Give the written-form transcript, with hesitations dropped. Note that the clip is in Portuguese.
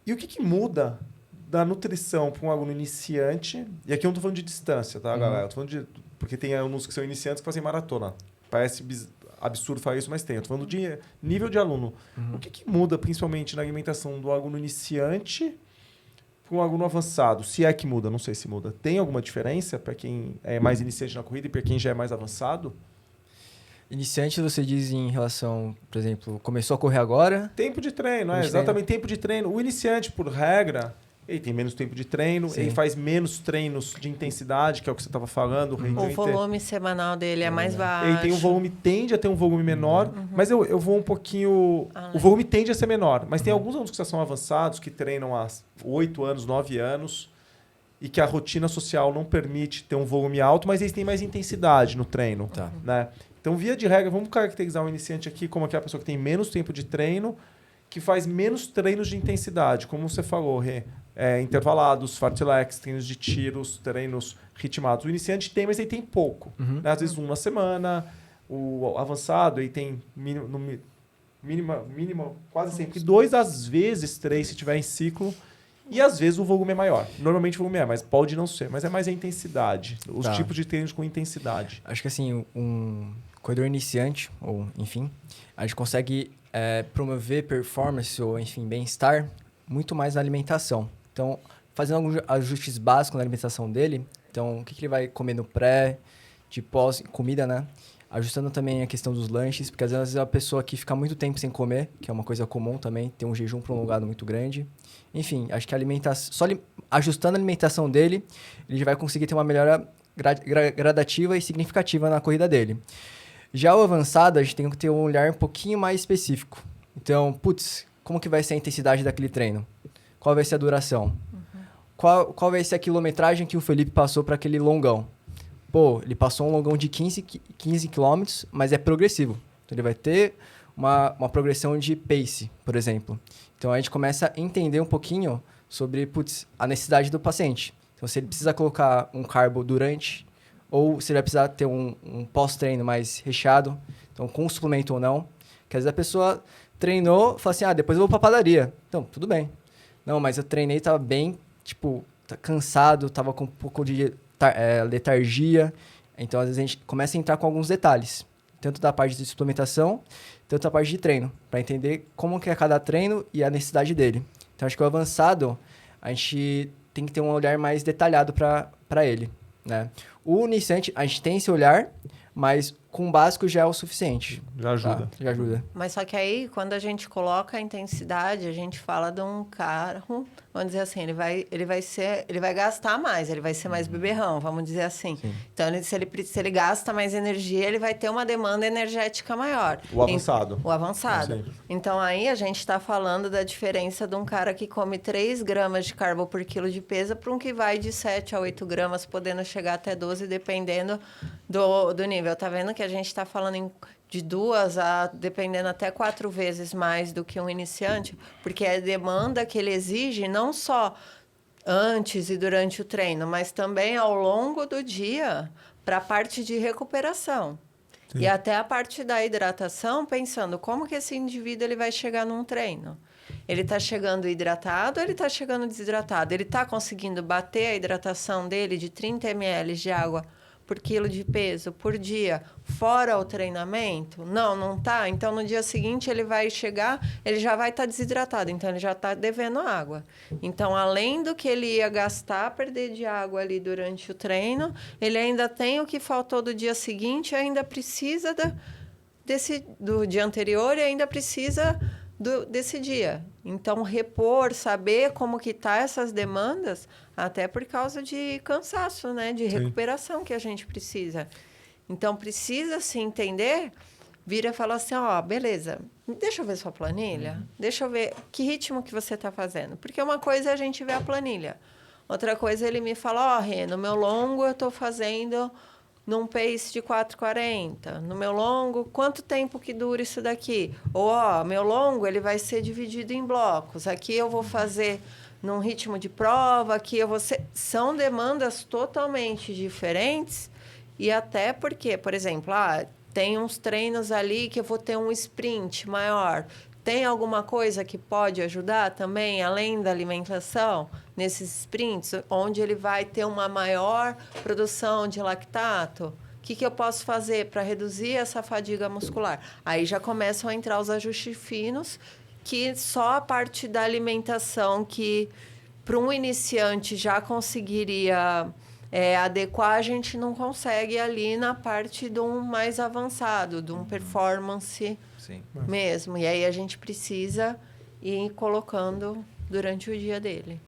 E o que muda da nutrição para um aluno iniciante? E aqui eu não estou falando de distância, tá, galera? Eu tô falando de... Porque tem alunos que são iniciantes que fazem maratona. Parece absurdo falar isso, mas tem. Eu tô falando de nível de aluno. O que muda, principalmente, na alimentação do aluno iniciante para um aluno avançado? Se é que muda, não sei se muda. Tem alguma diferença para quem é mais iniciante na corrida e para quem já é mais avançado? Iniciante, você diz em relação, por exemplo, começou a correr agora? Tempo de treino, exatamente. Tempo de treino. O iniciante, por regra, ele tem menos tempo de treino, ele faz menos treinos de intensidade, que é o que você estava falando. O volume semanal dele é mais baixo. Ele tem tende a ter um volume menor, mas eu vou um pouquinho... O volume tende a ser menor, mas tem alguns alunos que já são avançados, que treinam há 8 anos, 9 anos, e que a rotina social não permite ter um volume alto, mas eles têm mais intensidade no treino. Né? Então, via de regra, vamos caracterizar o iniciante aqui como aquela pessoa que tem menos tempo de treino, que faz menos treinos de intensidade, como você falou, Rê. Intervalados, fartleks, treinos de tiros, treinos ritmados. O iniciante tem, mas ele tem pouco. Né? Às vezes, 1 na semana. O avançado, ele tem mínimo quase sempre 2, às vezes 3, se tiver em ciclo. E às vezes o volume é maior. Normalmente o volume mas pode não ser. Mas é mais a intensidade. Os tipos de treinos com intensidade. Acho que assim, um corredor iniciante, ou enfim, a gente consegue promover performance ou, enfim, bem-estar muito mais na alimentação. Então, fazendo alguns ajustes básicos na alimentação dele. Então, o que ele vai comer no pré, de pós, comida, né? Ajustando também a questão dos lanches, porque às vezes é uma pessoa que fica muito tempo sem comer, que é uma coisa comum também, tem um jejum prolongado muito grande. Enfim, acho que a alimentação, só ajustando a alimentação dele, ele já vai conseguir ter uma melhora gradativa e significativa na corrida dele. Já o avançado, a gente tem que ter um olhar um pouquinho mais específico. Então, como que vai ser a intensidade daquele treino? Qual vai ser a duração? Qual vai ser a quilometragem que o Felipe passou para aquele longão? Ele passou um longão de 15 quilômetros, mas é progressivo. Então, ele vai ter uma progressão de pace, por exemplo. Então, a gente começa a entender um pouquinho sobre a necessidade do paciente. Então, se ele precisa colocar um carbo durante, ou se ele vai precisar ter um pós-treino mais recheado, então com suplemento ou não. Porque às vezes a pessoa treinou e fala assim, depois eu vou pra padaria. Então, tudo bem. Não, mas eu treinei, tava bem, cansado, tava com um pouco de letargia. Então, às vezes a gente começa a entrar com alguns detalhes. Tanto da parte de suplementação, tanto da parte de treino. Para entender como que é cada treino e a necessidade dele. Então, acho que o avançado, a gente tem que ter um olhar mais detalhado para ele. Né? O iniciante, a gente tem esse olhar, mas com o básico já é o suficiente. Já ajuda. Já ajuda. Mas só que aí, quando a gente coloca a intensidade, a gente fala de um carro, vamos dizer assim, ele vai gastar mais, ele vai ser mais beberrão, vamos dizer assim. Sim. Então, se ele gasta mais energia, ele vai ter uma demanda energética maior. O avançado. O avançado. Então, aí a gente está falando da diferença de um cara que come 3 gramas de carbo por quilo de peso para um que vai de 7 a 8 gramas, podendo chegar até 12, dependendo do nível. Tá vendo que a gente está falando de 2 a, dependendo, até 4 vezes mais do que um iniciante, porque é a demanda que ele exige não só antes e durante o treino, mas também ao longo do dia para a parte de recuperação. Sim. E até a parte da hidratação, pensando como que esse indivíduo ele vai chegar num treino. Ele está chegando hidratado ou ele está chegando desidratado? Ele está conseguindo bater a hidratação dele de 30 ml de água por quilo de peso por dia, fora o treinamento? Não tá. Então, no dia seguinte, ele vai chegar, ele já vai estar desidratado. Então, ele já está devendo água. Então, além do que ele ia gastar, perder de água ali durante o treino, ele ainda tem o que faltou do dia seguinte, ainda precisa do dia anterior e ainda precisa desse dia. Então, repor, saber como que tá essas demandas, até por causa de cansaço, né? De recuperação que a gente precisa. Então, precisa se entender, vira e fala assim, beleza, deixa eu ver sua planilha, deixa eu ver que ritmo que você está fazendo. Porque uma coisa é a gente ver a planilha. Outra coisa, ele me fala, Rê, no meu longo eu estou fazendo num pace de 4,40. No meu longo, quanto tempo que dura isso daqui? Ou, meu longo, ele vai ser dividido em blocos. Aqui eu vou fazer num ritmo de prova, aqui eu vou ser... São demandas totalmente diferentes. E até porque, por exemplo, tem uns treinos ali que eu vou ter um sprint maior. Tem alguma coisa que pode ajudar também, além da alimentação, nesses sprints, onde ele vai ter uma maior produção de lactato? O que eu posso fazer para reduzir essa fadiga muscular? Aí já começam a entrar os ajustes finos, que só a parte da alimentação, que para um iniciante já conseguiria adequar, a gente não consegue ali na parte de um mais avançado, de um performance mesmo. E aí a gente precisa ir colocando durante o dia dele.